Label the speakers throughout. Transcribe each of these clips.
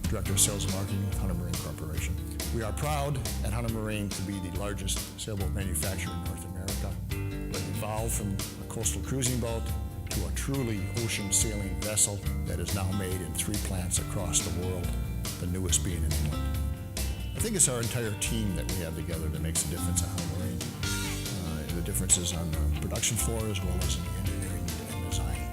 Speaker 1: Director of Sales and Marketing with Hunter Marine Corporation. We are proud at Hunter Marine to be the largest sailboat manufacturer in North America. We've evolved from a coastal cruising boat to a truly ocean sailing vessel that is now made in 3 plants across the world, the newest being in England. I think it's our entire team that we have together that makes a difference at Hunter Marine. The differences on the production floor as well as in the engineering and design.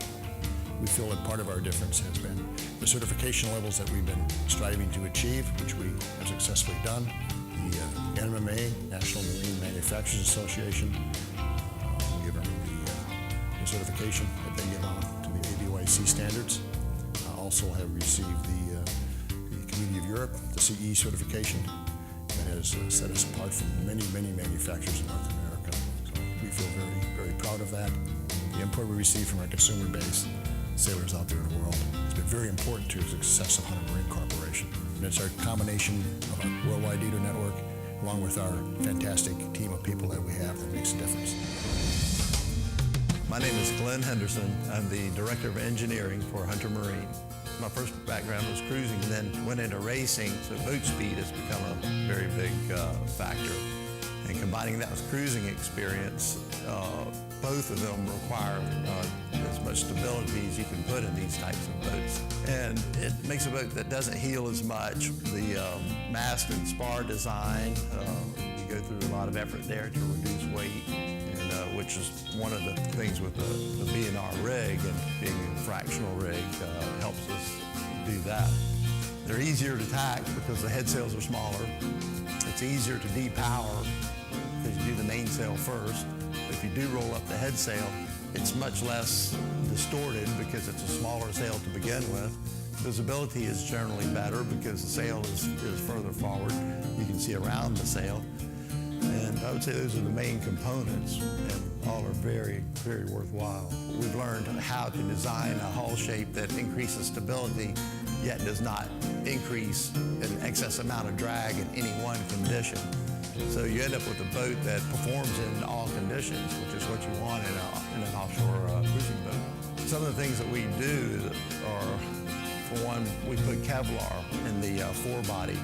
Speaker 1: We feel that part of our difference has been the certification levels that we've been striving to achieve, which we have successfully done. The NMMA, National Marine Manufacturers Association, we give them the certification that they give out to the ABYC standards. Also have received the Community of Europe, the CE certification, that has set us apart from many, many manufacturers in North America. So we feel very, very proud of that. The input we receive from our consumer base, sailors out there in the world, has been very important to the success of Hunter Marine Corporation. And it's our combination of our worldwide dealer network, along with our fantastic team of people that we have, that makes a difference.
Speaker 2: My name is Glenn Henderson. I'm the Director of Engineering for Hunter Marine. My first background was cruising and then went into racing, so boat speed has become a very big factor. And combining that with cruising experience, both of them require as much stability as you can put in these types of boats. And it makes a boat that doesn't heel as much. The mast and spar design, you go through a lot of effort there to reduce weight, and which is one of the things with the B&R rig, and being a fractional rig helps us do that. They're easier to tack because the head sails are smaller. It's easier to depower because you do the mainsail first. If you do roll up the head sail, it's much less distorted because it's a smaller sail to begin with. Visibility is generally better because the sail is further forward. You can see around the sail. And I would say those are the main components, and all are very, very worthwhile. We've learned how to design a hull shape that increases stability, yet does not increase an excess amount of drag in any one condition. So you end up with a boat that performs in all conditions, which is what you want in an offshore cruising boat. Some of the things that we do are, for one, we put Kevlar in the forebody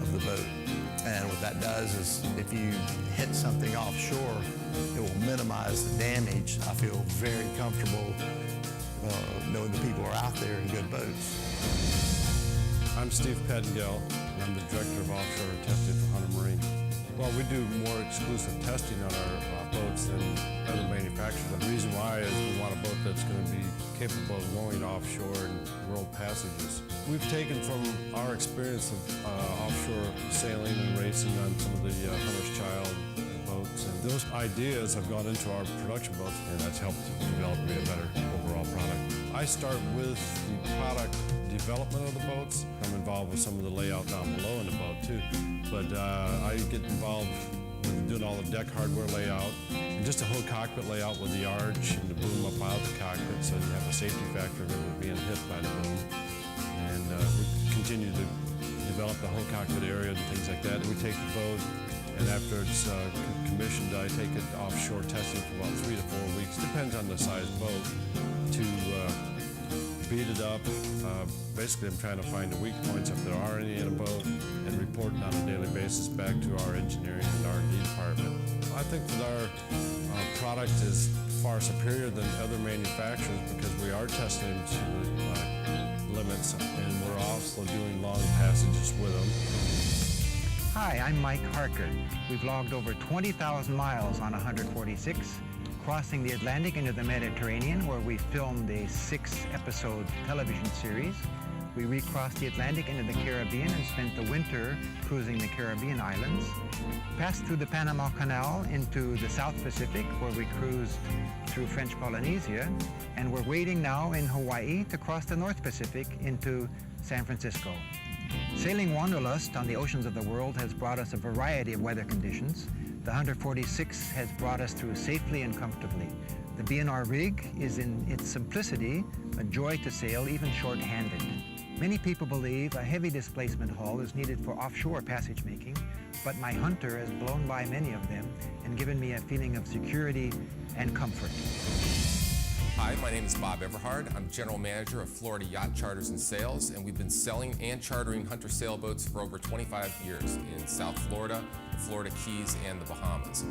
Speaker 2: of the boat. And what that does is if you hit something offshore, it will minimize the damage. I feel very comfortable knowing the people are out there in good boats.
Speaker 3: I'm Steve Pettengill, and I'm the Director of Offshore Testing for Hunter Marine. Well, we do more exclusive testing on our boats than other manufacturers. The reason why is we want a boat that's going to be capable of going offshore and world passages. We've taken from our experience of offshore sailing and racing on some of the Hunter's Child boats, and those ideas have gone into our production boats, and that's helped develop me a better overall product. I start with the product development of the boats. I'm involved with some of the layout down below in the boat too, but I get involved with doing all the deck hardware layout and just a whole cockpit layout with the arch and the boom up out of the cockpit, so you have a safety factor of it being hit by the boom. And we continue to develop the whole cockpit area and things like that. We take the boat, and after it's commissioned, I take it offshore testing for about 3 to 4 weeks, depends on the size boat, to beat it up. Basically, I'm trying to find the weak points if there are any in a boat, and report it on a daily basis back to our engineering and R&D department. I think that our product is far superior than other manufacturers because we are testing to the limits, and we're also doing long passages with them.
Speaker 4: Hi, I'm Mike Harker. We've logged over 20,000 miles on 146, crossing the Atlantic into the Mediterranean, where we filmed a 6-episode television series. We recrossed the Atlantic into the Caribbean and spent the winter cruising the Caribbean islands. Passed through the Panama Canal into the South Pacific, where we cruised through French Polynesia. And we're waiting now in Hawaii to cross the North Pacific into San Francisco. Sailing Wanderlust on the oceans of the world has brought us a variety of weather conditions. The 146 has brought us through safely and comfortably. The B&R rig is in its simplicity a joy to sail, even short-handed. Many people believe a heavy displacement hull is needed for offshore passage making, but my Hunter has blown by many of them and given me a feeling of security and comfort.
Speaker 5: Hi, my name is Bob Everhard. I'm General Manager of Florida Yacht Charters and Sales, and we've been selling and chartering Hunter sailboats for over 25 years in South Florida, the Florida Keys, and the Bahamas.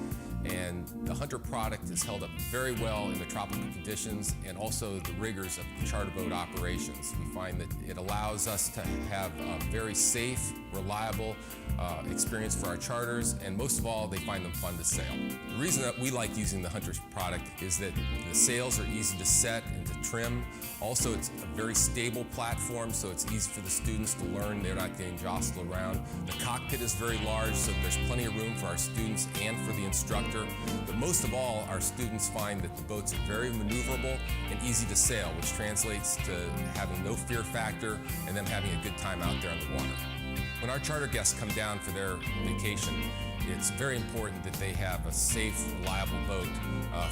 Speaker 5: And the Hunter product is held up very well in the tropical conditions and also the rigors of charter boat operations. We find that it allows us to have a very safe, reliable experience for our charters, and most of all, they find them fun to sail. The reason that we like using the Hunter product is that the sails are easy to set and to trim. Also, it's a very stable platform, so it's easy for the students to learn. They're not getting jostled around. The cockpit is very large, so there's plenty of room for our students and for the instructor. But most of all, our students find that the boats are very maneuverable and easy to sail, which translates to having no fear factor and them having a good time out there on the water. When our charter guests come down for their vacation, it's very important that they have a safe, reliable boat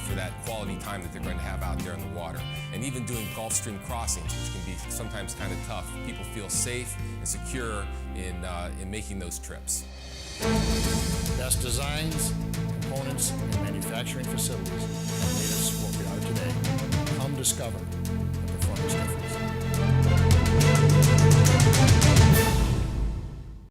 Speaker 5: for that quality time that they're going to have out there in the water. And even doing Gulf Stream crossings, which can be sometimes kind of tough, people feel safe and secure in making those trips.
Speaker 1: Best designs, components, and manufacturing facilities have made us what we are today. Come discover